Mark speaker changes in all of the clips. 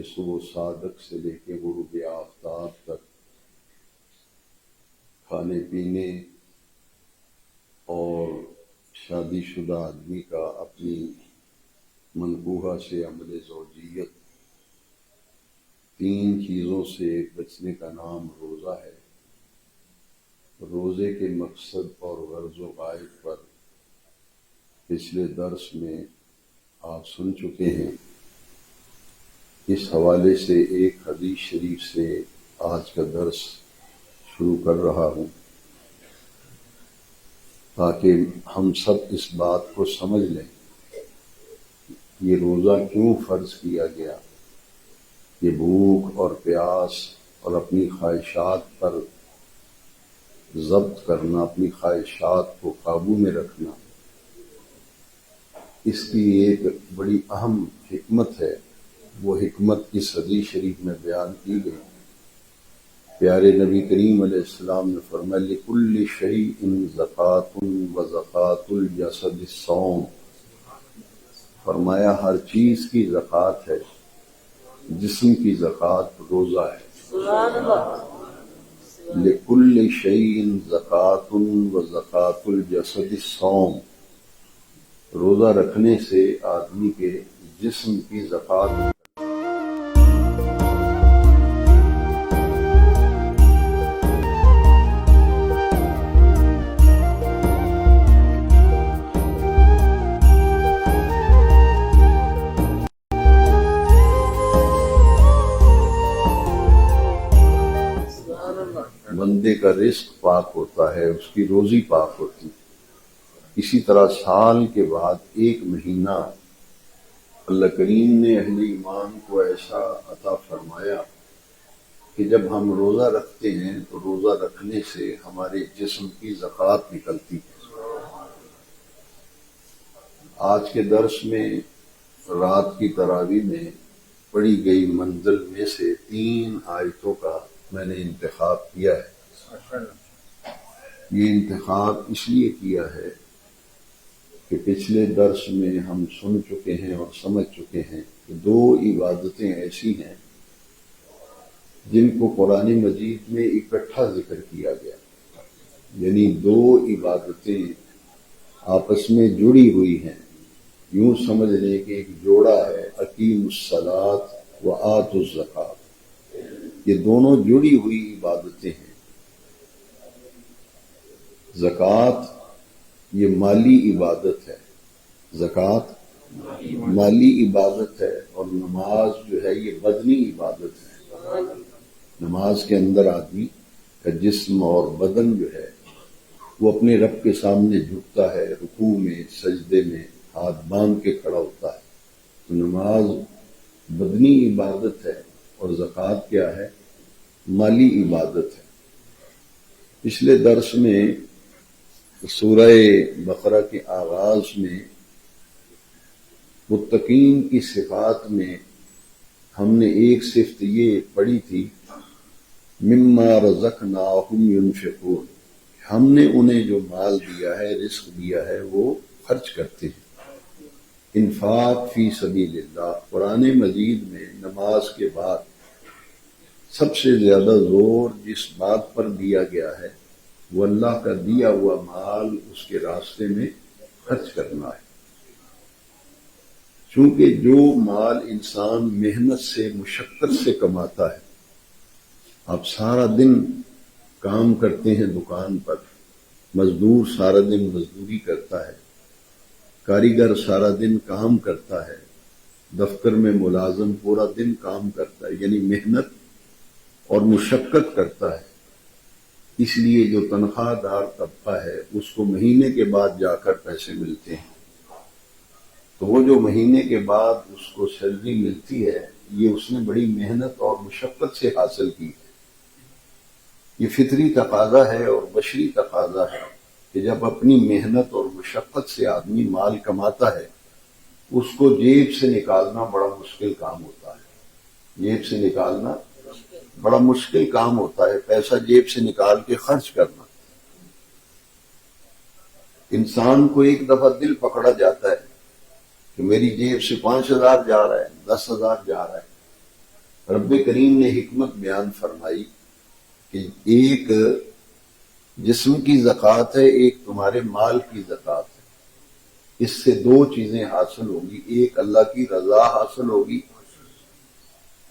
Speaker 1: صبح صادق سے لے کے غروب آفتاب تک کھانے پینے اور شادی شدہ آدمی کا اپنی منقوہہ سے عمل زوجیت 3 چیزوں سے بچنے کا نام روزہ ہے۔ روزے کے مقصد اور غرض و غائب پر پچھلے درس میں آپ سن چکے ہیں۔ اس حوالے سے ایک حدیث شریف سے آج کا درس شروع کر رہا ہوں تاکہ ہم سب اس بات کو سمجھ لیں یہ روزہ کیوں فرض کیا گیا۔ یہ بھوک اور پیاس اور اپنی خواہشات پر ضبط کرنا، اپنی خواہشات کو قابو میں رکھنا، اس کی ایک بڑی اہم حکمت ہے۔ وہ حکمت اس حدیث شریف میں بیان کی گئی۔ پیارے نبی کریم علیہ السلام نے فرمایا لِكُلِّ شَيْءٍ زَكَاةٌ وَزَكَاةُ الْجَسَدِ الصَّوْمُ، فرمایا ہر چیز کی زکوٰۃ ہے، جسم کی زکوٰۃ روزہ ہے۔ لِكُلِّ شَيْءٍ زَكَاةٌ وَزَكَاةُ الْجَسَدِ الصَّوْمُ، روزہ رکھنے سے آدمی کے جسم کی زکوٰۃ بندے کا رزق پاک ہوتا ہے، اس کی روزی پاک ہوتی ہے۔ اسی طرح سال کے بعد ایک مہینہ اللہ کریم نے اہل ایمان کو ایسا عطا فرمایا کہ جب ہم روزہ رکھتے ہیں تو روزہ رکھنے سے ہمارے جسم کی زکوٰۃ نکلتی ہے۔ آج کے درس میں رات کی تراویح میں پڑھی گئی منزل میں سے 3 آیتوں کا میں نے انتخاب کیا ہے۔ یہ انتخاب اس لیے کیا ہے کہ پچھلے درس میں ہم سن چکے ہیں اور سمجھ چکے ہیں کہ 2 عبادتیں ایسی ہیں جن کو قرآن مجید میں اکٹھا ذکر کیا گیا، یعنی 2 عبادتیں آپس میں جڑی ہوئی ہیں۔ یوں سمجھ لیں کہ ایک جوڑا ہے، اقیموا الصلاۃ وآتوا الزکوٰۃ، یہ دونوں جڑی ہوئی عبادتیں ہیں۔ زکوٰۃ یہ مالی عبادت ہے، زکوٰۃ مالی عبادت ہے، اور نماز جو ہے یہ بدنی عبادت ہے۔ نماز کے اندر آدمی کا جسم اور بدن جو ہے وہ اپنے رب کے سامنے جھکتا ہے، رکوع میں، سجدے میں ہاتھ باندھ کے کھڑا ہوتا ہے۔ تو نماز بدنی عبادت ہے اور زکوٰۃ کیا ہے؟ مالی عبادت ہے۔ پچھلے درس میں سورہ بقرہ کے آغاز میں متقین کی صفات میں ہم نے ایک صفت یہ پڑھی تھی، مما رزقناہم ينفقون، ہم نے انہیں جو مال دیا ہے، رزق دیا ہے، وہ خرچ کرتے ہیں۔ انفاق فی سبیل اللہ، قرآن مجید میں نماز کے بعد سب سے زیادہ زور جس بات پر دیا گیا ہے وہ اللہ کا دیا ہوا مال اس کے راستے میں خرچ کرنا ہے۔ چونکہ جو مال انسان محنت سے، مشقت سے کماتا ہے، آپ سارا دن کام کرتے ہیں دکان پر، مزدور سارا دن مزدوری کرتا ہے، کاریگر سارا دن کام کرتا ہے، دفتر میں ملازم پورا دن کام کرتا ہے، یعنی محنت اور مشقت کرتا ہے۔ اس لیے جو تنخواہ دار طبقہ ہے اس کو مہینے کے بعد جا کر پیسے ملتے ہیں، تو وہ جو مہینے کے بعد اس کو سیلری ملتی ہے یہ اس نے بڑی محنت اور مشقت سے حاصل کی ہے۔ یہ فطری تقاضا ہے اور بشری تقاضا ہے کہ جب اپنی محنت اور مشقت سے آدمی مال کماتا ہے اس کو جیب سے نکالنا بڑا مشکل کام ہوتا ہے۔ جیب سے نکالنا بڑا مشکل کام ہوتا ہے، پیسہ جیب سے نکال کے خرچ کرنا۔ انسان کو ایک دفعہ دل پکڑا جاتا ہے کہ میری جیب سے 5,000 جا رہا ہے، 10,000 جا رہا ہے، رب کریم نے حکمت بیان فرمائی کہ ایک جسم کی زکوٰۃ ہے، ایک تمہارے مال کی زکوٰۃ ہے. اس سے دو چیزیں حاصل ہوگی، ایک اللہ کی رضا حاصل ہوگی،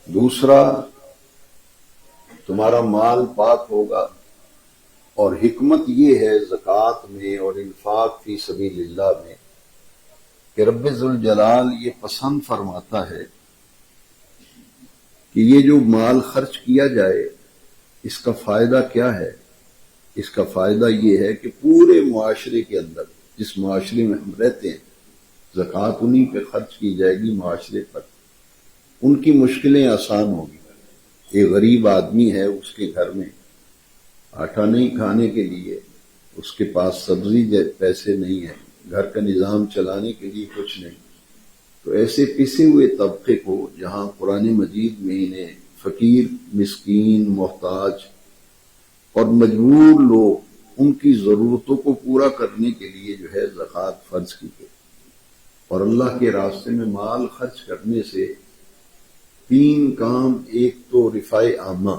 Speaker 1: دوسرا تمہارا مال پاک ہوگا. اور حکمت یہ ہے زکوٰۃ میں اور انفاق فی سبیل اللہ میں کہ رب ذوالجلال یہ پسند فرماتا ہے کہ یہ جو مال خرچ کیا جائے اس کا فائدہ کیا ہے؟ اس کا فائدہ یہ ہے کہ پورے معاشرے کے اندر، جس معاشرے میں ہم رہتے ہیں، زکوٰۃ انہی پہ خرچ کی جائے گی، معاشرے پر ان کی مشکلیں آسان ہوگی. ایک غریب آدمی ہے، اس کے گھر میں آٹا نہیں کھانے کے لیے، اس کے پاس سبزی پیسے نہیں ہیں، گھر کا نظام چلانے کے لیے کچھ نہیں، تو ایسے پسے ہوئے طبقے کو جہاں قرآن مجید میں انہیں فقیر، مسکین، محتاج اور مجبور لوگ، ان کی ضرورتوں کو پورا کرنے کے لیے جو ہے زکوٰۃ فرض کی گئی. اور اللہ کے راستے میں مال خرچ کرنے سے تین کام، ایک تو رفع عامہ،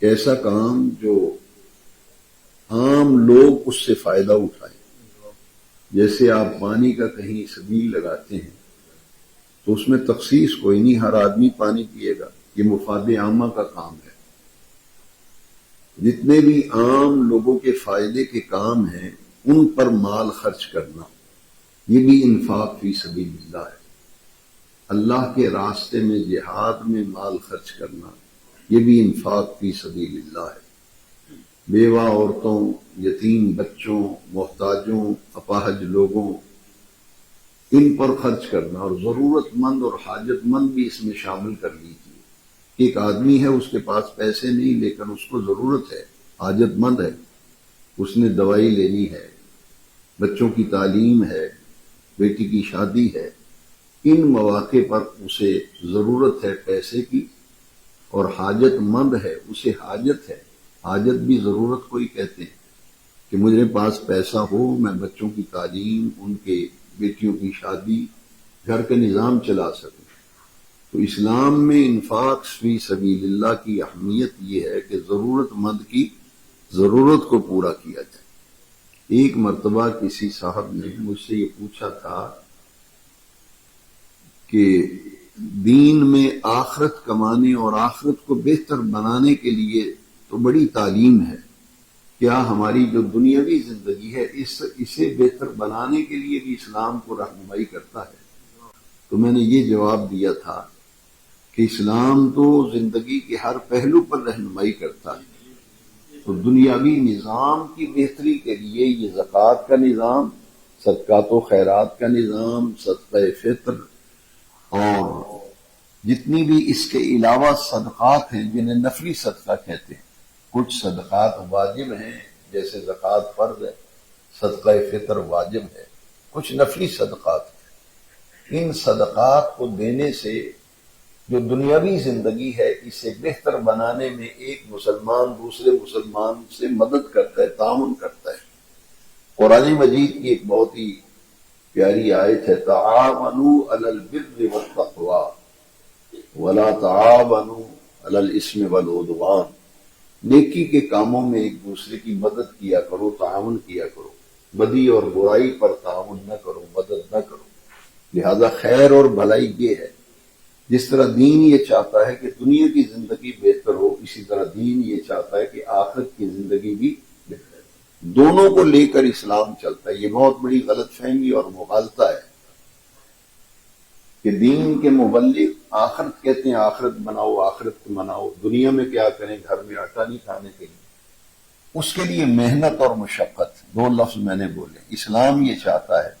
Speaker 1: ایسا کام جو عام لوگ اس سے فائدہ اٹھائیں. جیسے آپ پانی کا کہیں سبیل لگاتے ہیں تو اس میں تخصیص کوئی نہیں، ہر آدمی پانی پیے گا، یہ مفاد عامہ کا کام ہے. جتنے بھی عام لوگوں کے فائدے کے کام ہیں ان پر مال خرچ کرنا، یہ بھی انفاق فی سبیل اللہ ہے. اللہ کے راستے میں جہاد میں مال خرچ کرنا، یہ بھی انفاق فی سبیل اللہ ہے. بیوہ عورتوں، یتیم بچوں، محتاجوں، اپاہج لوگوں، ان پر خرچ کرنا. اور ضرورت مند اور حاجت مند بھی اس میں شامل کر لیجیے. ایک آدمی ہے، اس کے پاس پیسے نہیں لیکن اس کو ضرورت ہے، حاجت مند ہے، اس نے دوائی لینی ہے، بچوں کی تعلیم ہے، بیٹی کی شادی ہے. ان مواقع پر اسے ضرورت ہے پیسے کی، اور حاجت مند ہے، اسے حاجت ہے. حاجت بھی ضرورت کو ہی کہتے ہیں کہ مجھے پاس پیسہ ہو، میں بچوں کی تعلیم، ان کے بیٹیوں کی شادی، گھر کا نظام چلا سکوں. تو اسلام میں انفاق فی سبیل اللہ کی اہمیت یہ ہے کہ ضرورت مند کی ضرورت کو پورا کیا جائے. ایک مرتبہ کسی صاحب نے مجھ سے یہ پوچھا تھا کہ دین میں آخرت کمانے اور آخرت کو بہتر بنانے کے لیے تو بڑی تعلیم ہے، کیا ہماری جو دنیاوی زندگی ہے اسے بہتر بنانے کے لیے بھی اسلام کو رہنمائی کرتا ہے؟ تو میں نے یہ جواب دیا تھا کہ اسلام تو زندگی کے ہر پہلو پر رہنمائی کرتا ہے. تو دنیاوی نظام کی بہتری کے لیے یہ زکوٰۃ کا نظام، صدقات و خیرات کا نظام، صدقہ فطر اور جتنی بھی اس کے علاوہ صدقات ہیں جنہیں نفلی صدقہ کہتے ہیں. کچھ صدقات واجب ہیں جیسے زکوٰۃ فرض ہے، صدقہ فطر واجب ہے، کچھ نفلی صدقات ہیں. ان صدقات کو دینے سے جو دنیاوی زندگی ہے اسے بہتر بنانے میں ایک مسلمان دوسرے مسلمان سے مدد کرتا ہے، تعاون کرتا ہے. قرآن مجید کی ایک بہت ہی پیاری آیت ہے، تعاونوا علی البر والتقوی ولا تعاونوا علی الاثم والعدوان. نیکی کے کاموں میں ایک دوسرے کی مدد کیا کرو، تعاون کیا کرو، بدی اور برائی پر تعاون نہ کرو، مدد نہ کرو. لہذا خیر اور بھلائی یہ ہے. جس طرح دین یہ چاہتا ہے کہ دنیا کی زندگی بہتر ہو، اسی طرح دین یہ چاہتا ہے کہ آخرت کی زندگی بھی بہتر ہو. دونوں کو لے کر اسلام چلتا ہے. یہ بہت بڑی غلط فہمی اور مغالطہ ہے کہ دین کے مبلغ آخرت کہتے ہیں آخرت بناؤ، آخرت مناؤ، دنیا میں کیا کریں، گھر میں آٹا نہیں کھانے کے لیے. اس کے لیے محنت اور مشقت، دو لفظ میں نے بولے. اسلام یہ چاہتا ہے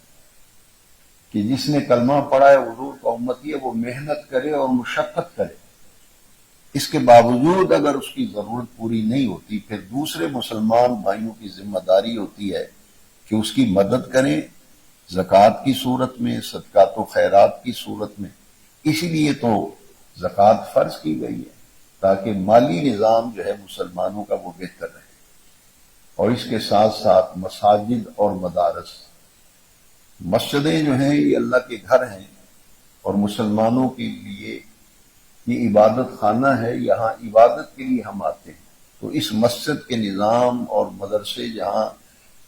Speaker 1: کہ جس نے کلمہ پڑھا ہے، حضور کا امتی ہے، وہ محنت کرے اور مشقت کرے. اس کے باوجود اگر اس کی ضرورت پوری نہیں ہوتی، پھر دوسرے مسلمان بھائیوں کی ذمہ داری ہوتی ہے کہ اس کی مدد کریں، زکوٰۃ کی صورت میں، صدقات و خیرات کی صورت میں. اسی لیے تو زکوٰۃ فرض کی گئی ہے تاکہ مالی نظام جو ہے مسلمانوں کا وہ بہتر رہے. اور اس کے ساتھ ساتھ مساجد اور مدارس، مسجدیں جو ہیں یہ اللہ کے گھر ہیں اور مسلمانوں کے لیے یہ عبادت خانہ ہے، یہاں عبادت کے لیے ہم آتے ہیں۔ تو اس مسجد کے نظام اور مدرسے جہاں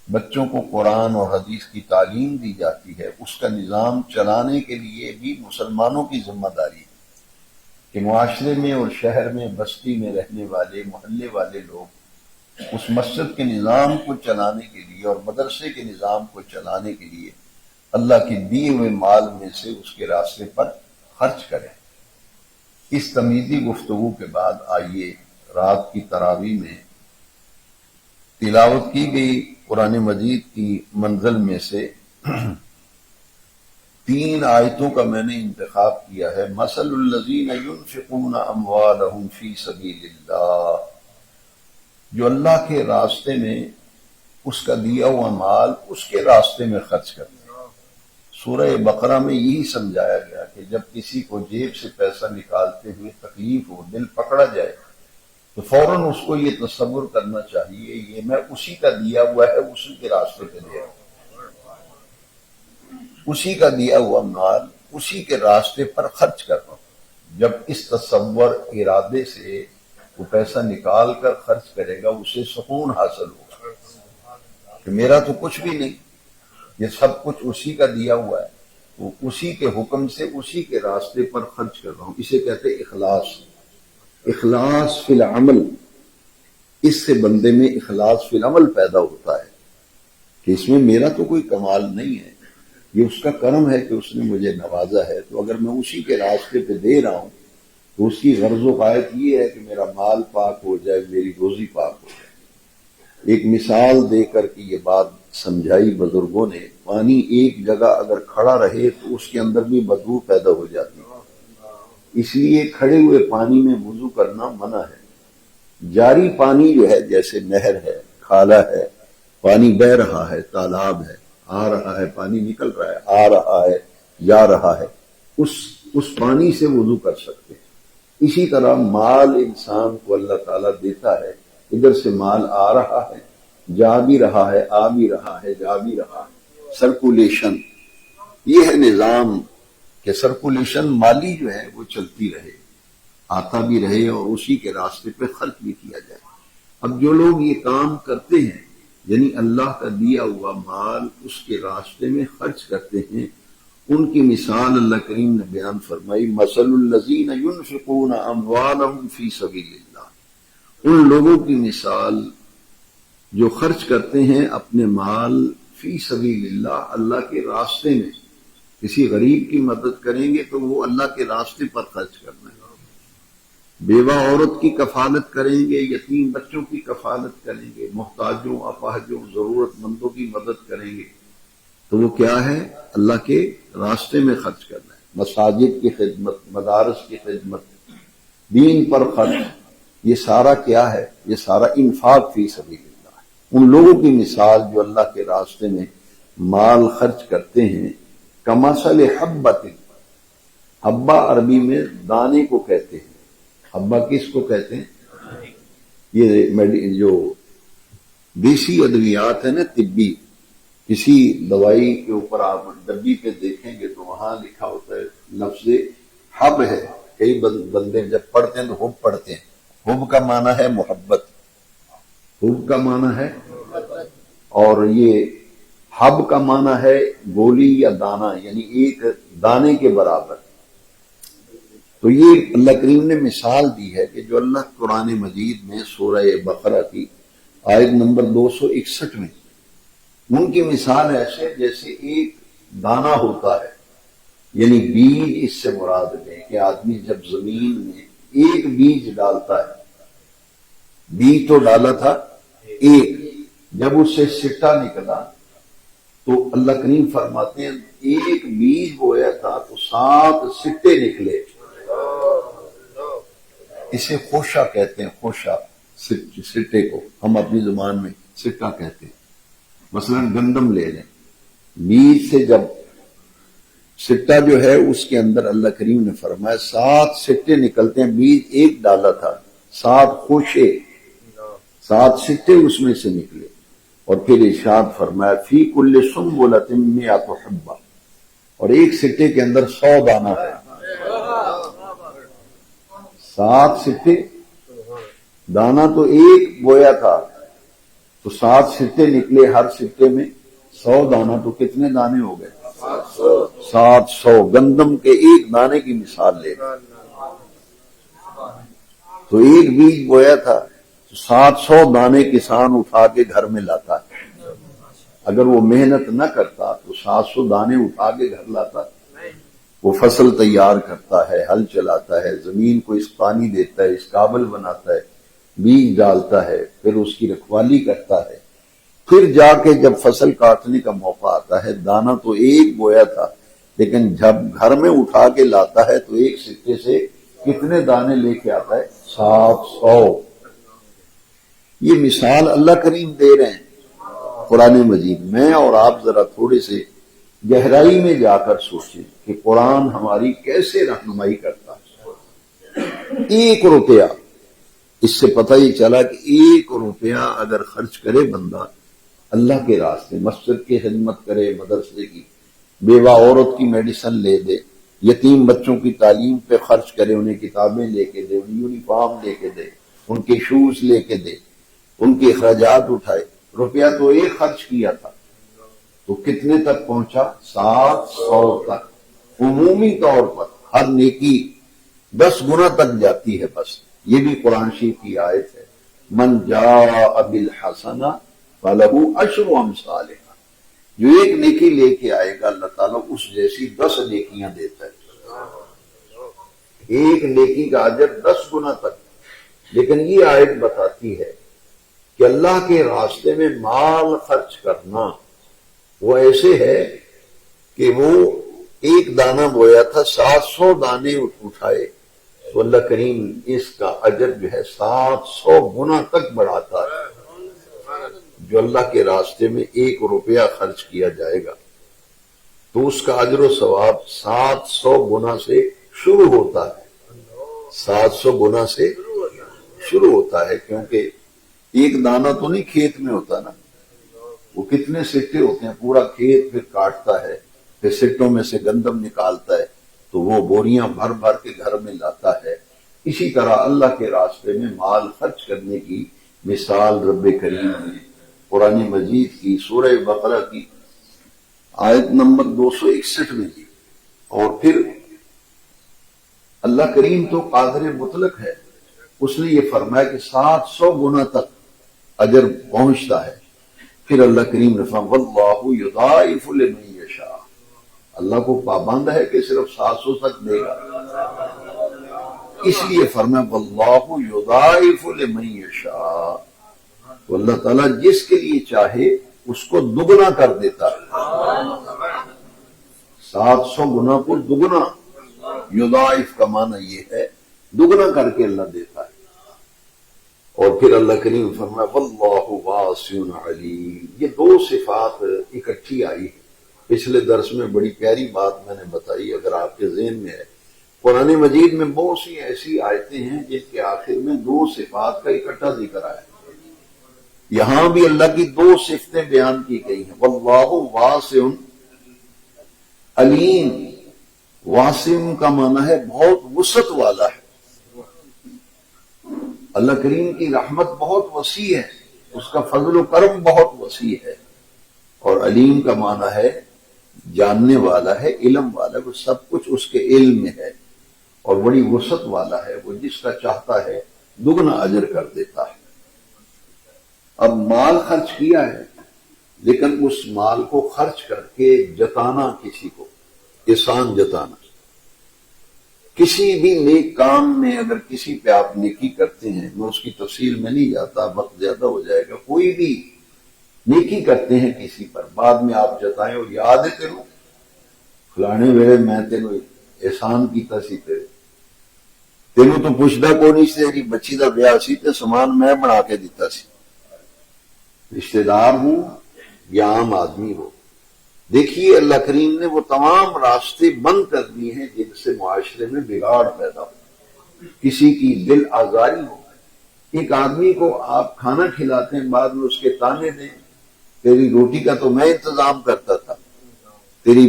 Speaker 1: بچوں کو قرآن اور حدیث کی تعلیم دی جاتی ہے، اس کا نظام چلانے کے لیے بھی مسلمانوں کی ذمہ داری ہے کہ معاشرے میں اور شہر میں بستی میں رہنے والے محلے والے لوگ اس مسجد کے نظام کو چلانے کے لیے اور مدرسے کے نظام کو چلانے کے لیے اللہ کے دیے ہوئے مال میں سے اس کے راستے پر خرچ کریں۔ اس تمیزی گفتگو کے بعد آئیے رات کی تراویح میں تلاوت کی گئی قرآن مجید کی منزل میں سے 3 آیتوں کا میں نے انتخاب کیا ہے۔ مثل الذین ينفقون اموالهم فی سبیل اللہ، جو اللہ کے راستے میں اس کا دیا ہوا مال اس کے راستے میں خرچ کرتے ہیں۔ سورہ بقرہ میں یہی سمجھایا گیا کہ جب کسی کو جیب سے پیسہ نکالتے ہوئے تکلیف ہو، دل پکڑا جائے، تو فوراً اس کو یہ تصور کرنا چاہیے یہ میں اسی کا دیا ہوا ہے، اسی کے راستے پہ دے رہا ہوں، اسی کا دیا ہوا مال اسی کے راستے پر خرچ کر رہا ہوں۔ جب اس تصور ارادے سے وہ پیسہ نکال کر خرچ کرے گا، اسے سکون حاصل ہوگا کہ میرا تو کچھ بھی نہیں، یہ سب کچھ اسی کا دیا ہوا ہے، وہ اسی کے حکم سے اسی کے راستے پر خرچ کر رہا ہوں۔ اسے کہتے ہیں اخلاص۔ اخلاص فی العمل، اس سے بندے میں اخلاص فی العمل پیدا ہوتا ہے کہ اس میں میرا تو کوئی کمال نہیں ہے، یہ اس کا کرم ہے کہ اس نے مجھے نوازا ہے، تو اگر میں اسی کے راستے پہ دے رہا ہوں تو اس کی غرض و غایت یہ ہے کہ میرا مال پاک ہو جائے، میری روزی پاک ہو جائے۔ ایک مثال دے کر کے یہ بات سمجھائی بزرگوں نے، پانی ایک جگہ اگر کھڑا رہے تو اس کے اندر بھی بدبو پیدا ہو جاتی ہے، اس لیے کھڑے ہوئے پانی میں وضو کرنا منع ہے۔ جاری پانی جو ہے جیسے نہر ہے، کھالا ہے، پانی بہہ رہا ہے، تالاب ہے، آ رہا ہے، پانی نکل رہا ہے، آ رہا ہے، جا رہا ہے، اس پانی سے وضو کر سکتے ہیں۔ اسی طرح مال انسان کو اللہ تعالیٰ دیتا ہے، ادھر سے مال آ رہا ہے، جا بھی رہا ہے، آ بھی رہا ہے، جا بھی رہا ہے، سرکولیشن، یہ ہے نظام کہ سرکولیشن مالی جو ہے وہ چلتی رہے، آتا بھی رہے اور اسی کے راستے پہ خرچ بھی کیا جائے۔ اب جو لوگ یہ کام کرتے ہیں، یعنی اللہ کا دیا ہوا مال اس کے راستے میں خرچ کرتے ہیں، ان کی مثال اللہ کریم نے بیان فرمائی، مثل الذین ينفقون اموالهم فی سبیل اللہ، ان لوگوں کی مثال جو خرچ کرتے ہیں اپنے مال فی سبیل اللہ، اللہ کے راستے میں۔ کسی غریب کی مدد کریں گے تو وہ اللہ کے راستے پر خرچ کرنا ہے، بیوہ عورت کی کفالت کریں گے، یتیم بچوں کی کفالت کریں گے، محتاجوں، اپاہجوں، ضرورت مندوں کی مدد کریں گے، تو وہ کیا ہے؟ اللہ کے راستے میں خرچ کرنا ہے۔ مساجد کی خدمت، مدارس کی خدمت، دین پر خرچ، یہ سارا کیا ہے؟ یہ سارا انفاق فی سبیل اللہ ہے۔ ان لوگوں کی مثال جو اللہ کے راستے میں مال خرچ کرتے ہیں، کمثل حبۃ، حبہ عربی میں دانے کو کہتے ہیں۔ حبہ کس کو کہتے ہیں؟ یہ جو دیسی ادویات ہے نا، طبی، کسی دوائی کے اوپر آپ ڈبی پہ دیکھیں گے تو وہاں لکھا ہوتا ہے لفظ حب ہے۔ کئی بندے جب پڑھتے ہیں تو حب پڑھتے ہیں، حب کا معنی ہے محبت، حب کا معنی ہے، اور یہ حب کا معنی ہے گولی یا دانہ، یعنی ایک دانے کے برابر۔ تو یہ اللہ کریم نے مثال دی ہے کہ جو اللہ قرآن مجید میں سورہ بقرہ کی آیت نمبر 261 میں، ان کی مثال ایسے جیسے ایک دانہ ہوتا ہے، یعنی بیج، اس سے مراد ہے کہ آدمی جب زمین میں ایک بیج ڈالتا ہے، بیج تو ڈالا تھا ایک، جب اس سے سٹا نکلا تو اللہ کریم فرماتے ہیں ایک بیج بویا تھا تو 7 سٹے نکلے۔ اسے خوشہ کہتے ہیں، خوشہ، سٹے کو ہم اپنی زبان میں سٹا کہتے ہیں۔ مثلا گندم لے لیں، بیج سے جب سٹا جو ہے اس کے اندر اللہ کریم نے فرمایا 7 سٹے نکلتے ہیں، بیج ایک ڈالا تھا، 7 خوشے، 7 سٹے اس میں سے نکلے، اور پھر ارشاد فرمایا فی کل سنبلۃ مئۃ حبہ، اور ایک سٹے کے اندر 100 دانہ ہے۔ 7 سٹے، دانا تو ایک بویا تھا تو 7 سٹے نکلے، ہر سٹے میں 100 دانا، تو کتنے دانے ہو گئے؟ 700۔ گندم کے ایک دانے کی مثال لے لیں تو ایک بیج بویا تھا تو 700 دانے کسان اٹھا کے گھر میں لاتا ہے۔ اگر وہ محنت نہ کرتا تو 700 دانے اٹھا کے گھر لاتا؟ وہ فصل تیار کرتا ہے، ہل چلاتا ہے، زمین کو اس پانی دیتا ہے، اس قابل بناتا ہے، بیج ڈالتا ہے، پھر اس کی رکھوالی کرتا ہے، پھر جا کے جب فصل کاٹنے کا موقع آتا ہے، دانا تو ایک بویا تھا لیکن جب گھر میں اٹھا کے لاتا ہے تو ایک سکے سے کتنے دانے لے کے آتا ہے؟ 700۔ یہ مثال اللہ کریم دے رہے ہیں قرآن مجید میں، اور آپ ذرا تھوڑے سے گہرائی میں جا کر سوچیں کہ قرآن ہماری کیسے رہنمائی کرتا ہے۔ 1 روپیہ، اس سے پتہ یہ چلا کہ 1 روپیہ اگر خرچ کرے بندہ اللہ کے راستے، مسجد کی خدمت کرے، مدرسے کی، بیوہ عورت کی میڈیسن لے دے، یتیم بچوں کی تعلیم پہ خرچ کرے، انہیں کتابیں لے کے دے، انہیں یونیفارم لے کے دے، ان کے شوز لے کے دے، ان کے اخراجات اٹھائے، روپیہ تو ایک خرچ کیا تھا تو کتنے تک پہنچا؟ 700 تک۔ عمومی طور پر ہر نیکی 10 گنا تک جاتی ہے، بس یہ بھی قرآن شریف کی آیت ہے، من جاء بالحسنہ فلہ 10 امثالہا، جو ایک نیکی لے کے آئے گا اللہ تعالیٰ اس جیسی 10 نیکیاں دیتا ہے، ایک نیکی کا اجر 10 گنا تک۔ لیکن یہ آیت بتاتی ہے کہ اللہ کے راستے میں مال خرچ کرنا وہ ایسے ہے کہ وہ ایک دانہ بویا تھا، 700 دانے اٹھائے تو اللہ کریم اس کا اجر جو ہے 700 گنا تک بڑھاتا ہے۔ جو اللہ کے راستے میں 1 روپیہ خرچ کیا جائے گا تو اس کا اجر و ثواب 700 گنا سے شروع ہوتا ہے، 700 گنا سے شروع ہوتا ہے، کیونکہ ایک دانہ تو نہیں کھیت میں ہوتا نا، وہ کتنے سٹے ہوتے ہیں، پورا کھیت پھر کاٹتا ہے، پھر سٹوں میں سے گندم نکالتا ہے تو وہ بوریاں بھر بھر کے گھر میں لاتا ہے۔ اسی طرح اللہ کے راستے میں مال خرچ کرنے کی مثال رب کریم نے قرآن مجید کی سورہ بقرہ کی آیت نمبر 261 میں دی۔ اور پھر اللہ کریم تو قادر مطلق ہے، اس نے یہ فرمایا کہ 700 گنا تک اجر پہنچتا ہے۔ پھر اللہ کریم نے فرمایا واللہ یضاعف لمن یشاء، اللہ کو پابند ہے کہ صرف 700 تک دے گا، اس لیے فرمایا واللہ یضاعف لمن یشاء، تو اللہ تعالیٰ جس کے لیے چاہے اس کو دگنا کر دیتا ہے۔ 700 گنا کو دگنا، یضاعف کا معنی یہ ہے دگنا کر کے اللہ دیتا ہے۔ اور پھر اللہ کریم فرمایا واللہ واسع علیم، یہ 2 صفات اکٹھی آئی ہے۔ پچھلے درس میں بڑی پیاری بات میں نے بتائی، اگر آپ کے ذہن میں ہے، قرآن مجید میں بہت سی ایسی آیتیں ہیں جن کے آخر میں 2 صفات کا اکٹھا ذکر آیا ہے۔ یہاں بھی اللہ کی 2 صفتیں بیان کی گئی ہیں، واللہ واسع علیم۔ واسع کا معنی ہے بہت وسعت والا ہے، اللہ کریم کی رحمت بہت وسیع ہے، اس کا فضل و کرم بہت وسیع ہے، اور علیم کا معنی ہے جاننے والا ہے، علم والا ہے، وہ سب کچھ اس کے علم میں ہے، اور بڑی وسعت والا ہے، وہ جس کا چاہتا ہے دگنا اجر کر دیتا ہے۔ اب مال خرچ کیا ہے، لیکن اس مال کو خرچ کر کے جتانا، کسی کو احسان جتانا، کسی بھی نیک کام میں اگر کسی پہ آپ نیکی کرتے ہیں، میں اس کی تفصیل میں نہیں جاتا، وقت زیادہ ہو جائے گا، کوئی بھی نیکی کرتے ہیں کسی پر، بعد میں آپ جتائیں اور یاد ہے تینوں فلانے ویلے میں تینوں احسان کیتا سی تینوں تو پوچھتا کو نہیں سی، تیری بچی دا بیاہ سی تے سامان میں بنا کے دیتا سی، رشتہ دار ہوں یا عام آدمی ہو۔ دیکھیے اللہ کریم نے وہ تمام راستے بند کر دیے ہیں جن سے معاشرے میں بگاڑ پیدا ہو، کسی کی دل آزاری ہو۔ ایک آدمی کو آپ کھانا کھلاتے ہیں، بعد میں اس کے تانے دیں، تیری روٹی کا تو میں انتظام کرتا تھا، تیری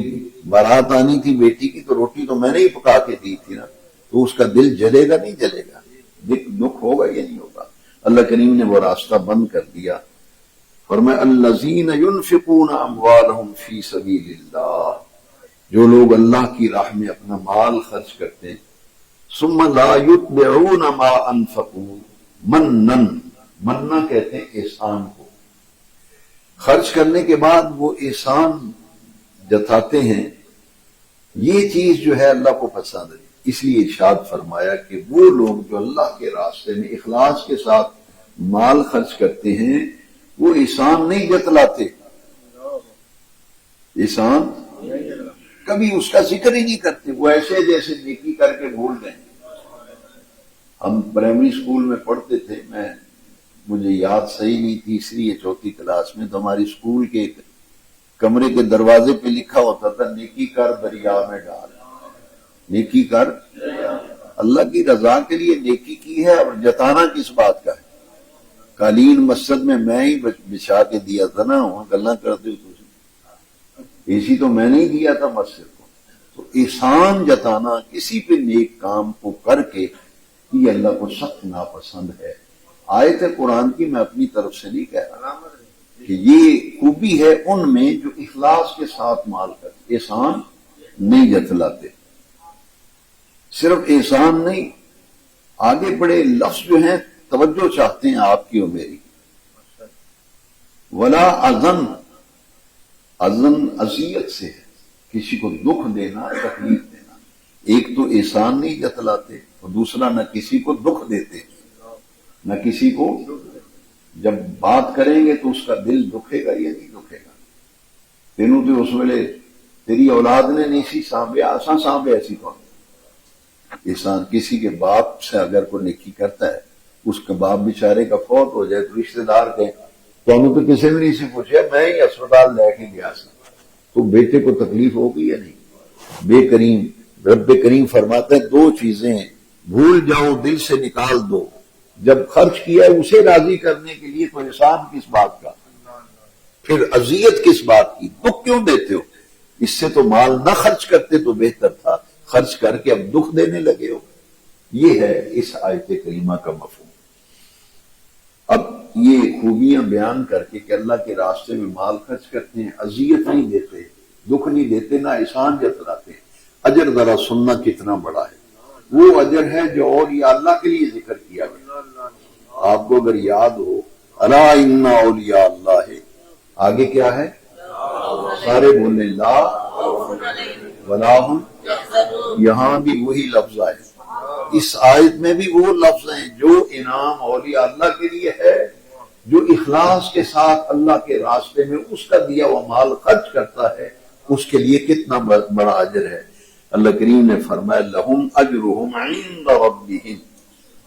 Speaker 1: بارات آنی تھی بیٹی کی تو روٹی تو میں نے ہی پکا کے دی تھی نا، تو اس کا دل جلے گا نہیں جلے گا؟ دکھ ہوگا یا نہیں ہوگا؟ اللہ کریم نے وہ راستہ بند کر دیا. فرمایا الذین ينفقون اموالهم فی سبیل اللہ، جو لوگ اللہ کی راہ میں اپنا مال خرچ کرتے ہیں، ثم لا يتبعون ما انفقوا مننا کہتے ہیں احسان کو، خرچ کرنے کے بعد وہ احسان جتاتے ہیں، یہ چیز جو ہے اللہ کو پسند ہے. اس لیے ارشاد فرمایا کہ وہ لوگ جو اللہ کے راستے میں اخلاص کے ساتھ مال خرچ کرتے ہیں وہ احسان نہیں جتلاتے، احسان کبھی اس کا ذکر ہی نہیں کرتے، وہ ایسے جیسے نیکی کر کے بھول گئے. ہم پرائمری اسکول میں پڑھتے تھے، مجھے یاد صحیح نہیں، تیسری یا چوتھی کلاس میں، تو ہماری اسکول کے کمرے کے دروازے پہ لکھا ہوتا تھا نیکی کر دریا میں ڈال، نیکی کر. اللہ کی رضا کے لیے نیکی کی ہے، اور جتانا کس بات کا ہے؟ قالین مسجد میں ہی بچھا کے دیا تھا نا، وہاں گلاں کرتے ہو، اے سی تو میں نے ہی دیا تھا مسجد کو. تو احسان جتانا کسی پہ نیک کام کو کر کے یہ اللہ کو سخت ناپسند ہے. آیت ہے قرآن کی، میں اپنی طرف سے نہیں کہہ رہا کہ یہ خوبی ہے ان میں جو اخلاص کے ساتھ مال کرتے، احسان نہیں جتلاتے. صرف احسان نہیں، آگے بڑے لفظ جو ہیں توجہ چاہتے ہیں آپ کی اور میری. ولا اذن، اذن اذیت سے ہے، کسی کو دکھ دینا، تکلیف دینا. ایک تو احسان نہیں جتلاتے، اور دوسرا نہ کسی کو دکھ دیتے، نہ کسی کو، جب بات کریں گے تو اس کا دل دکھے گا یا نہیں دکھے گا؟ تینوں تو اس ویلے تیری اولاد نے نہیں سی سانبے، آسان سانبے ایسی کون. احسان کسی کے باپ سے اگر کوئی نیکی کرتا ہے، اس کے باپ بیچارے کا فوت ہو جائے تو رشتہ دار کہیں تو ہمیں تو کسی نے نہیں سے پوچھا، میں ہی اسپتال لے کے گیا سا، تو بیٹے کو تکلیف ہوگی یا نہیں؟ بے کریم رب کریم فرماتا ہے دو چیزیں بھول جاؤ دل سے نکال دو. جب خرچ کیا ہے اسے راضی کرنے کے لیے تو احسان کس بات کا، پھر اذیت کس بات کی، دکھ کیوں دیتے ہو؟ اس سے تو مال نہ خرچ کرتے تو بہتر تھا، خرچ کر کے اب دکھ دینے لگے ہو. یہ ہے اس آیت کریمہ کا مفہوم. اب یہ خوبیاں بیان کر کے کہ اللہ کے راستے میں مال خرچ کرتے ہیں، اذیت نہیں دیتے، دکھ نہیں دیتے، نہ احسان جتلاتے. اجر ذرا سننا کتنا بڑا ہے. وہ اجر ہے جو اور یا اللہ کے لیے ذکر کیا گیا. آپ کو اگر یاد ہو الا ان اولیاء اللہ ہے، آگے کیا ہے؟ سارے بولیں لا ولا ہم، یہاں بھی وہی لفظ آئے. اس آیت میں بھی وہ لفظ ہیں جو انعام اولیاء اللہ کے لیے ہے، جو اخلاص کے ساتھ اللہ کے راستے میں اس کا دیا ہوا مال خرچ کرتا ہے، اس کے لیے کتنا بڑا اجر ہے. اللہ کریم نے فرمایا لہم اجرہم عند ربہم،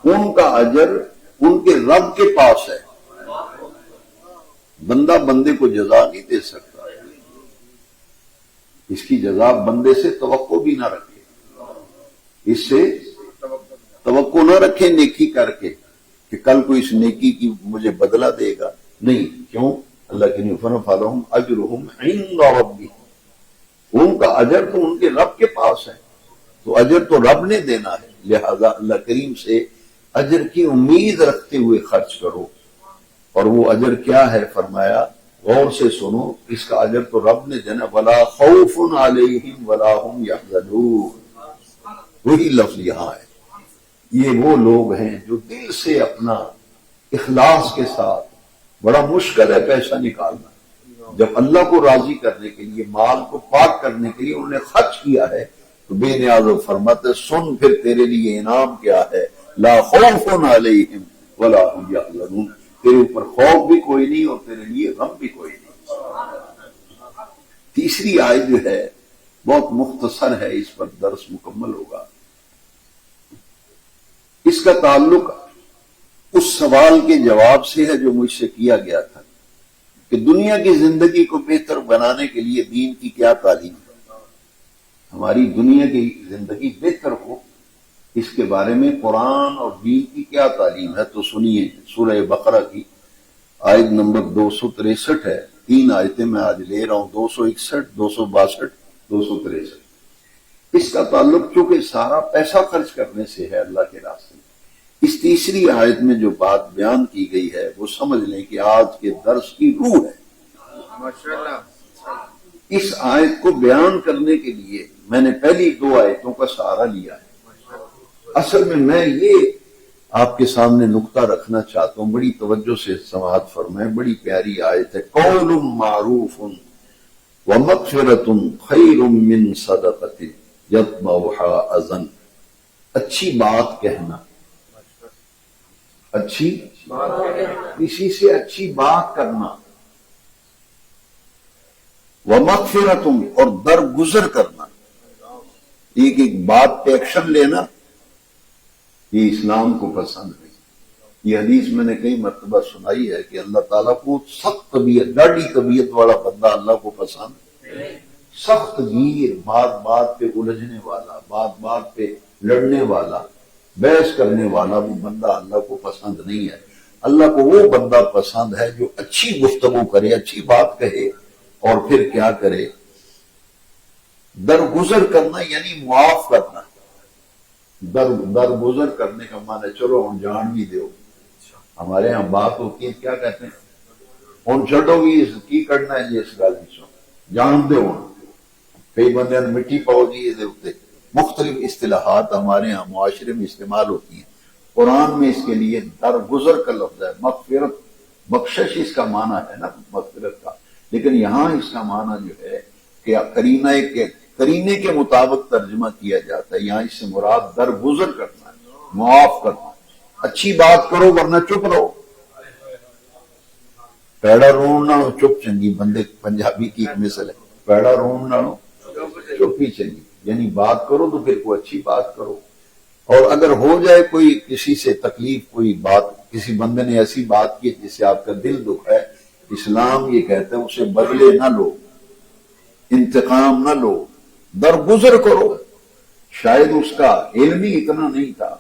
Speaker 1: ان کا اجر ان کے رب کے پاس ہے. بندہ بندے کو جزا نہیں دے سکتا، اس کی جزا بندے سے توقع بھی نہ رکھے، اس سے توقع نہ رکھے نیکی کر کے کہ کل کو اس نیکی کی مجھے بدلہ دے گا. نہیں، کیوں؟ اللہ کے فرمایا فلہم اجرہم عند ربہم، ان کا اجر تو ان کے رب کے پاس ہے، تو اجر تو رب نے دینا ہے. لہذا اللہ کریم سے اجر کی امید رکھتے ہوئے خرچ کرو. اور وہ اجر کیا ہے؟ فرمایا غور سے سنو، اس کا اجر تو رب نے دینا. ولا خوف علیہم ولا هم یحزنون، وہی لفظ یہاں ہے. یہ وہ لوگ ہیں جو دل سے اپنا اخلاص کے ساتھ، بڑا مشکل ہے پیسہ نکالنا، جب اللہ کو راضی کرنے کے لیے، مال کو پاک کرنے کے لیے انہوں نے خرچ کیا ہے تو بے نیاز و فرماتے سن پھر تیرے لیے انعام کیا ہے. لا خوف علیہم ولا هم یحزنون، تیرے اوپر خوف بھی کوئی نہیں اور تیرے لیے غم بھی کوئی نہیں. تیسری آیت جو ہے بہت مختصر ہے، اس پر درس مکمل ہوگا. اس کا تعلق اس سوال کے جواب سے ہے جو مجھ سے کیا گیا تھا کہ دنیا کی زندگی کو بہتر بنانے کے لیے دین کی کیا تعلیم ہے، ہماری دنیا کی زندگی بہتر ہو اس کے بارے میں قرآن اور دین کی کیا تعلیم ہے. تو سنیے، سورہ بقرہ کی آیت نمبر 263 ہے. 3 آیتیں میں آج لے رہا ہوں، 261، 262، 263. اس کا تعلق چونکہ سارا پیسہ خرچ کرنے سے ہے اللہ کے راستے میں، اس تیسری آیت میں جو بات بیان کی گئی ہے وہ سمجھ لیں کہ آج کے درس کی روح ہے۔ اس آیت کو بیان کرنے کے لیے میں نے پہلی 2 آیتوں کا سہارا لیا ہے۔ اصل میں یہ آپ کے سامنے نقطہ رکھنا چاہتا ہوں، بڑی توجہ سے سماعت فرمائیں، بڑی پیاری آیت ہے۔ قول معروف ومغفرۃ خیر من صدقۃ یتبعها اذى، اچھی بات کہنا، اچھی کسی سے اچھی بات کرنا، ومغفرۃ اور درگزر کرنا، ایک بات پہ ایکشن لینا، یہ اسلام کو پسند نہیں۔ یہ حدیث میں نے کئی مرتبہ سنائی ہے کہ اللہ تعالیٰ کو سخت طبیعت، ڈاڑھی طبیعت والا بندہ اللہ کو پسند، سخت گیر، بات بات پہ الجھنے والا، بات بات پہ لڑنے والا، بحث کرنے والا، وہ بندہ اللہ کو پسند نہیں ہے۔ اللہ کو وہ بندہ پسند ہے جو اچھی گفتگو کرے، اچھی بات کہے، اور پھر کیا کرے؟ درگزر کرنا یعنی معاف کرنا۔ درگزر کرنے کا معنی چلو ہم جان بھی دیو، ہمارے ہاں بات ہوتی ہے، کیا کہتے ہیں؟ ہن چھڈو بھی کی کرنا ہے جی، اس گل جان دو۔ کئی بندے مٹی پاؤ جی، یہ مختلف اصطلاحات ہمارے ہاں معاشرے میں استعمال ہوتی ہیں۔ قرآن میں اس کے لیے درگزر کا لفظ ہے۔ مغفرت، بخشش اس کا معنی ہے نا مغفرت کا، لیکن یہاں اس کا معنی جو ہے کہ قرینے کے مطابق ترجمہ کیا جاتا ہے۔ یہاں اس سے مراد درگزر کرنا ہے، معاف کرنا۔ اچھی بات کرو ورنہ چپ رہو، پیڑا رون نہ ہو چپ چنگی، بندے پنجابی کی ایک مثل ہے، پیڑا رون نہ ہو چپ ہی چنگی، یعنی بات کرو تو پھر کوئی اچھی بات کرو۔ اور اگر ہو جائے کوئی کسی سے تکلیف، کوئی بات، کسی بندے نے ایسی بات کی جس سے آپ کا دل دکھ ہے، اسلام یہ کہتا ہے اسے بدلے نہ لو، انتقام نہ لو، درگزر کرو۔ شاید اس کا علم ہی اتنا نہیں تھا،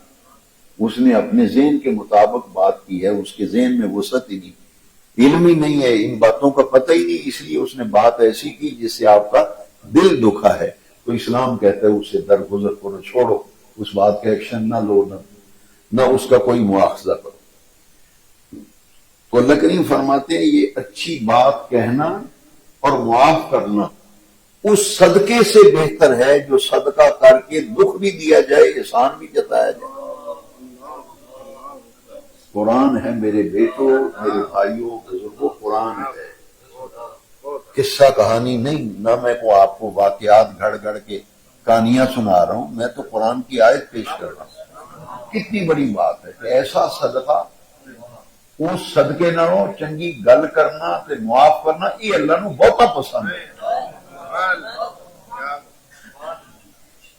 Speaker 1: اس نے اپنے ذہن کے مطابق بات کی ہے، اس کے ذہن میں وسعت ہی نہیں، علم ہی نہیں ہے، ان باتوں کا پتہ ہی نہیں، اس لیے اس نے بات ایسی کی جس سے آپ کا دل دکھا ہے، تو اسلام کہتا ہے اسے درگزر کرو، چھوڑو، اس بات کا ایکشن نہ لو، نہ اس کا کوئی مواخذہ کرو۔ تو اللہ کریم فرماتے ہیں یہ اچھی بات کہنا اور معاف کرنا اس صدقے سے بہتر ہے جو صدقہ کر کے دکھ بھی دیا جائے، احسان بھی جتایا جائے۔ قرآن ہے میرے بیٹوں، میرے بھائیوں، بزرگوں، قرآن ہے، قصہ کہانی نہیں، نہ میں کو آپ کو واقعات گھڑ گھڑ کے کہانیاں سنا رہا ہوں، میں تو قرآن کی آیت پیش کر رہا ہوں۔ کتنی بڑی بات ہے کہ ایسا صدقہ، اس صدقے نہ ہو چنگی گل کرنا تے معاف کرنا، یہ اللہ نو بہتا پسند ہے،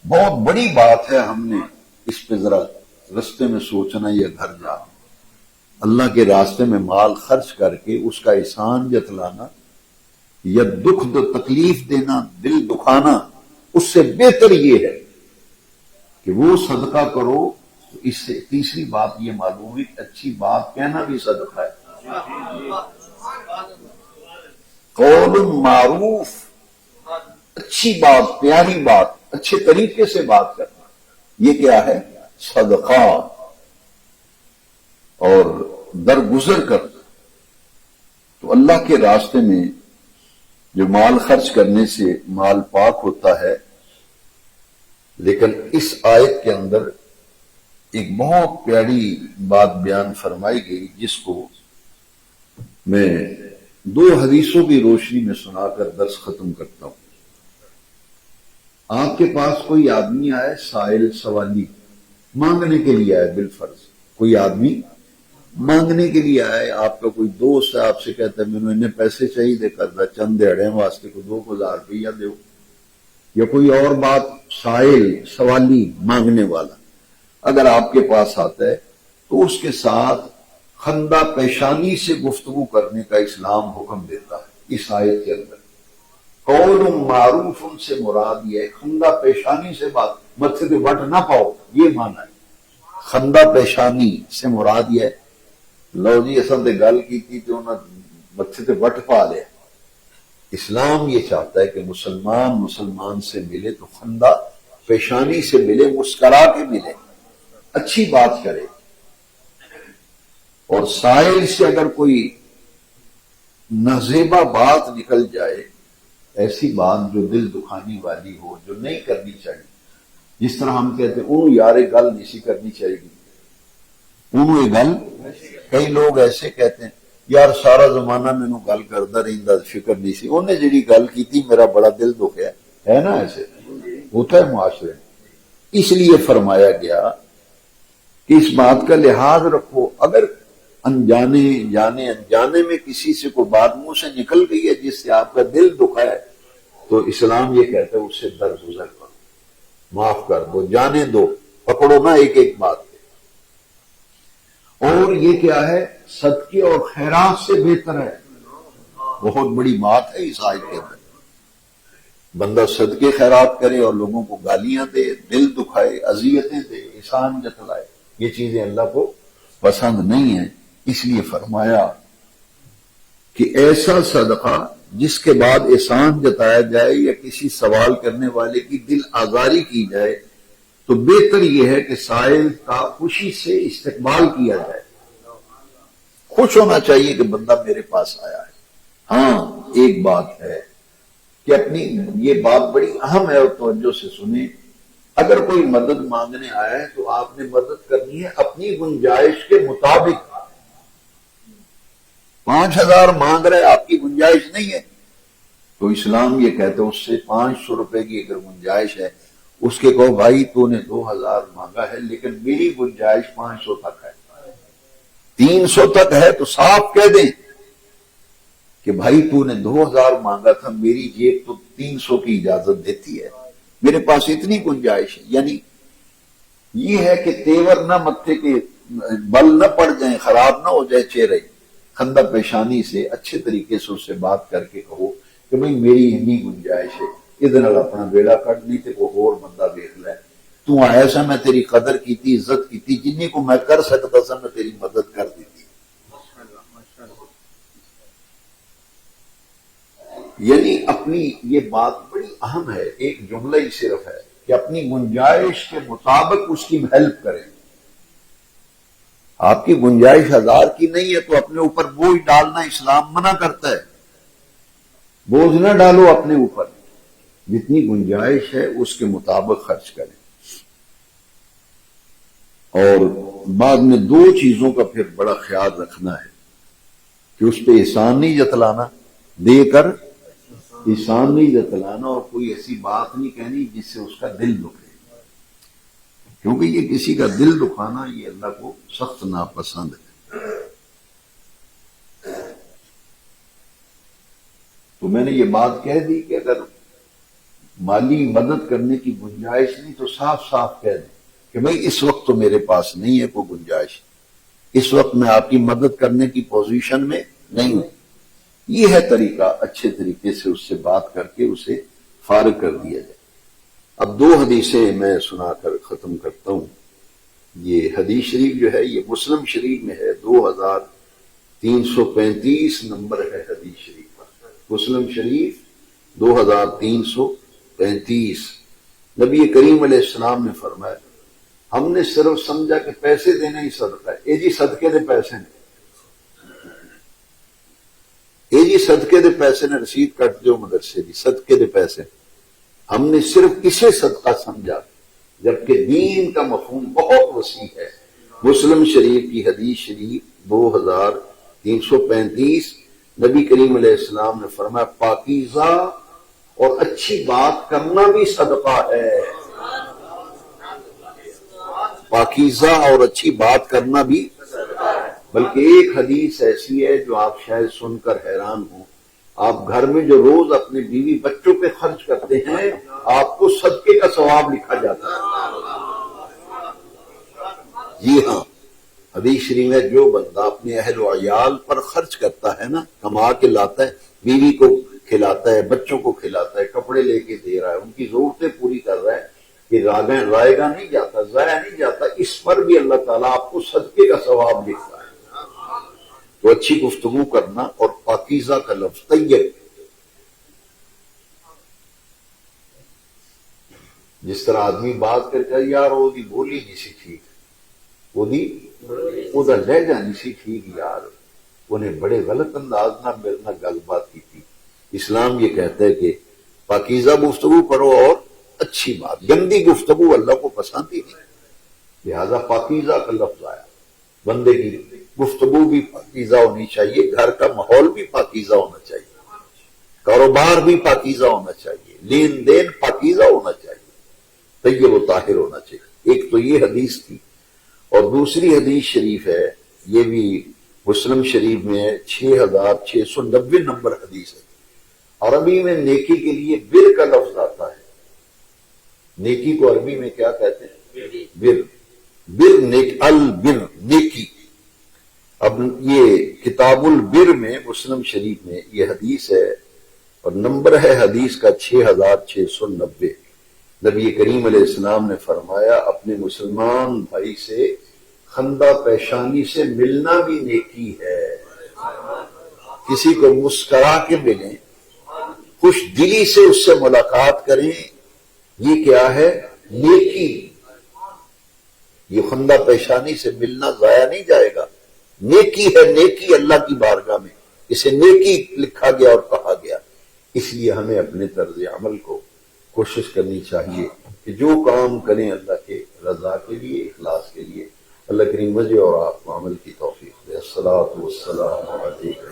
Speaker 1: بہت بڑی بات ہے۔ ہم نے اس پہ ذرا رستے میں سوچنا، یا گھر جا اللہ کے راستے میں مال خرچ کر کے اس کا احسان جتلانا یا دکھ تکلیف دینا، دل دکھانا، اس سے بہتر یہ ہے کہ وہ صدقہ کرو۔ تو اس سے تیسری بات یہ معلوم ہے کہ اچھی بات کہنا بھی صدقہ ہے۔ قول معروف، اچھی بات، پیاری بات، اچھے طریقے سے بات کرنا، یہ کیا ہے؟ صدقہ۔ اور درگزر کرنا، تو اللہ کے راستے میں جو مال خرچ کرنے سے مال پاک ہوتا ہے، لیکن اس آیت کے اندر ایک بہت پیاری بات بیان فرمائی گئی جس کو میں 2 حدیثوں کی روشنی میں سنا کر درس ختم کرتا ہوں۔ آپ کے پاس کوئی آدمی آئے، سائل، سوالی، مانگنے کے لیے آئے، بالفرض کوئی آدمی مانگنے کے لیے آئے، آپ کا کوئی دوست ہے، آپ سے کہتا ہے میں نے انہیں پیسے چاہیے دے کر چند دیڑے واسطے کو 2000 روپیہ دو، یا کوئی اور بات، سائل، سوالی، مانگنے والا اگر آپ کے پاس آتا ہے تو اس کے ساتھ خندہ پیشانی سے گفتگو کرنے کا اسلام حکم دیتا ہے۔ اس آیت کے اندر قول معروف سے مراد یہ ہے خندہ پیشانی سے بات، متھے پہ وٹ نہ پاؤ، یہ معنی ہے۔ خندہ پیشانی سے مراد یہ ہے لو جی اصل تے گل کی تو انہاں متھے تے وٹ پا لیا۔ اسلام یہ چاہتا ہے کہ مسلمان سے ملے تو خندہ پیشانی سے ملے، مسکرا کے ملے، اچھی بات کرے، اور سائل سے اگر کوئی نازیبا بات نکل جائے، ایسی بات جو دل دکھانے والی ہو، جو نہیں کرنی چاہیے، جس طرح ہم کہتے ہیں انہوں یار گل نہیں کرنی چاہیے، انہوں یہ گل، کئی لوگ ایسے کہتے ہیں یار سارا زمانہ مینوں گل کردا رہندا، فکر نہیں سی، انہیں جڑی گل کی میرا بڑا دل دکھیا ہے نا، ایسے ہوتا ہے معاشرے میں۔ اس لیے فرمایا گیا کہ اس بات کا لحاظ رکھو، اگر انجانے جانے انجانے میں کسی سے کوئی بات منہ سے نکل گئی ہے جس سے آپ کا دل دکھا ہے، تو اسلام یہ کہتا ہے اس سے درگزر کرو، معاف کر دو، جانے دو، پکڑو نہ ایک ایک بات پہ۔ اور یہ کیا ہے، صدقے اور خیرات سے بہتر ہے، بہت بڑی بات ہے اس آیت کے اندر۔ بندہ صدقے خیرات کرے اور لوگوں کو گالیاں دے، دل دکھائے، اذیتیں دے، احسان جتلائے، یہ چیزیں اللہ کو پسند نہیں ہیں۔ اس لیے فرمایا کہ ایسا صدقہ جس کے بعد احسان جتایا جائے یا کسی سوال کرنے والے کی دل آزاری کی جائے، تو بہتر یہ ہے کہ سائل کا خوشی سے استقبال کیا جائے، خوش ہونا چاہیے کہ بندہ میرے پاس آیا ہے۔ ہاں ایک بات ہے کہ اپنی، یہ بات بڑی اہم ہے اور توجہ سے سنیں، اگر کوئی مدد مانگنے آیا ہے تو آپ نے مدد کرنی ہے اپنی گنجائش کے مطابق۔ 5,000 مانگ رہے آپ کی گنجائش نہیں ہے تو اسلام یہ کہتا ہے اس سے 500 روپے کی اگر گنجائش ہے، اس کے کہو بھائی تو نے 2,000 مانگا ہے لیکن میری گنجائش 500 تک ہے، 300 تک ہے، تو صاف کہہ دیں کہ بھائی تو نے 2,000 مانگا تھا، میری جیب تو 300 کی اجازت دیتی ہے، میرے پاس اتنی گنجائش ہے۔ یعنی یہ ہے کہ تیور نہ متھے کے بل نہ پڑ جائیں، خراب نہ ہو جائے چہرے، خندہ پیشانی سے اچھے طریقے سے اس سے بات کر کے کہو کہ بھئی میری اتنی گنجائش ہے، ادھر اپنا بیڑا کٹ نہیں تے کوئی اور بندہ دیکھ لے، تو آیا سا میں تیری قدر کیتی، عزت کیتی، جنہیں کو میں کر سکتا سا میں تیری مدد کر دیتی۔ یعنی اپنی، یہ بات بڑی اہم ہے، ایک جملہ ہی صرف ہے کہ اپنی گنجائش کے مطابق اس کی ہیلپ کریں۔ آپ کی گنجائش 1,000 کی نہیں ہے تو اپنے اوپر بوجھ ڈالنا اسلام منع کرتا ہے، بوجھ نہ ڈالو اپنے اوپر، جتنی گنجائش ہے اس کے مطابق خرچ کریں۔ اور بعد میں 2 چیزوں کا پھر بڑا خیال رکھنا ہے کہ اس پہ احسان نہیں جتلانا، دے کر احسان نہیں جتلانا، اور کوئی ایسی بات نہیں کہنی جس سے اس کا دل دکھے، کیونکہ یہ کسی کا دل دکھانا یہ اللہ کو سخت ناپسند ہے۔ تو میں نے یہ بات کہہ دی کہ اگر مالی مدد کرنے کی گنجائش نہیں تو صاف صاف کہہ دیں کہ بھئی اس وقت تو میرے پاس نہیں ہے کوئی گنجائش، اس وقت میں آپ کی مدد کرنے کی پوزیشن میں نہیں ہوں۔ یہ ہے طریقہ، اچھے طریقے سے اس سے بات کر کے اسے فارغ کر دیا جائے۔ اب 2 حدیثیں میں سنا کر ختم کرتا ہوں۔ یہ حدیث شریف جو ہے یہ مسلم شریف میں ہے، 2335 نمبر ہے حدیث شریف کا، مسلم شریف 2335۔ نبی کریم علیہ السلام نے فرمایا ہم نے صرف سمجھا کہ پیسے دینا ہی صدقہ ہے، اے جی صدقے دے پیسے نے، اے جی صدقے دے پیسے نے، رسید کٹ جو مدرسے دی، صدقے دے پیسے، ہم نے صرف اسے صدقہ سمجھا، جبکہ دین کا مفہوم بہت وسیع ہے۔ مسلم شریف کی حدیث شریف 2335، نبی کریم علیہ السلام نے فرمایا پاکیزہ اور اچھی بات کرنا بھی صدقہ ہے، پاکیزہ اور اچھی بات کرنا بھی، بلکہ ایک حدیث ایسی ہے جو آپ شاید سن کر حیران ہوں، آپ گھر میں جو روز اپنے بیوی بچوں پہ خرچ کرتے ہیں آپ کو صدقے کا ثواب لکھا جاتا ہے۔ جی ہاں، حدیث شریف ہے جو بندہ اپنے اہل و عیال پر خرچ کرتا ہے نا، کما کے لاتا ہے، بیوی کو کھلاتا ہے، بچوں کو کھلاتا ہے، کپڑے لے کے دے رہا ہے، ان کی ضرورتیں پوری کر رہا ہے، یہ رائے گا نہیں جاتا، ضائع نہیں جاتا، اس پر بھی اللہ تعالیٰ آپ کو صدقے کا ثواب لکھتا ہے۔ تو اچھی گفتگو کرنا، اور پاکیزہ کا لفظ طیب، جس طرح آدمی بات کر کے یار وہ دی بولی نہیں سی ٹھیک، ਉਹਦੀ ਉਹਦਾ ਲਹਿਜਾ ਨਹੀਂ ਸੀ ਠੀਕ ਯਾਰ, ਉਹਨੇ بڑے غلط انداز نہ میرے نہ گل بات کی تھی۔ اسلام یہ کہتا ہے کہ پاکیزہ گفتگو کرو اور اچھی بات، گندی گفتگو اللہ کو پسند ہی نہیں، لہذا پاکیزہ کا لفظ آیا۔ بندے کی گفتگو بھی پاکیزہ ہونی چاہیے، گھر کا ماحول بھی پاکیزہ ہونا چاہیے، کاروبار بھی پاکیزہ ہونا چاہیے، لین دین پاکیزہ ہونا چاہیے، طیب و طاہر ہونا چاہیے۔ ایک تو یہ حدیث تھی، اور دوسری حدیث شریف ہے، یہ بھی مسلم شریف میں 6690 نمبر حدیث ہے۔ عربی میں نیکی کے لیے بر کا لفظ آتا ہے، نیکی کو عربی میں کیا کہتے ہیں؟ بر، بر البر نیکی۔ اب یہ کتاب البر میں مسلم شریف میں یہ حدیث ہے، اور نمبر ہے حدیث کا 6690۔ نبی کریم علیہ السلام نے فرمایا اپنے مسلمان بھائی سے خندہ پیشانی سے ملنا بھی نیکی ہے۔ کسی کو مسکرا کے ملیں، خوش دلی سے اس سے ملاقات کریں، یہ کیا ہے؟ نیکی۔ یہ خندہ پیشانی سے ملنا ضائع نہیں جائے گا، نیکی ہے، نیکی اللہ کی بارگاہ میں اسے نیکی لکھا گیا اور کہا گیا۔ اس لیے ہمیں اپنے طرز عمل کو کوشش کرنی چاہیے کہ جو کام کریں اللہ کے رضا کے لیے، اخلاص کے لیے۔ اللہ کریم مجھے اور آپ کو عمل کی توفیق دے۔ الصلاۃ والسلام علیکم۔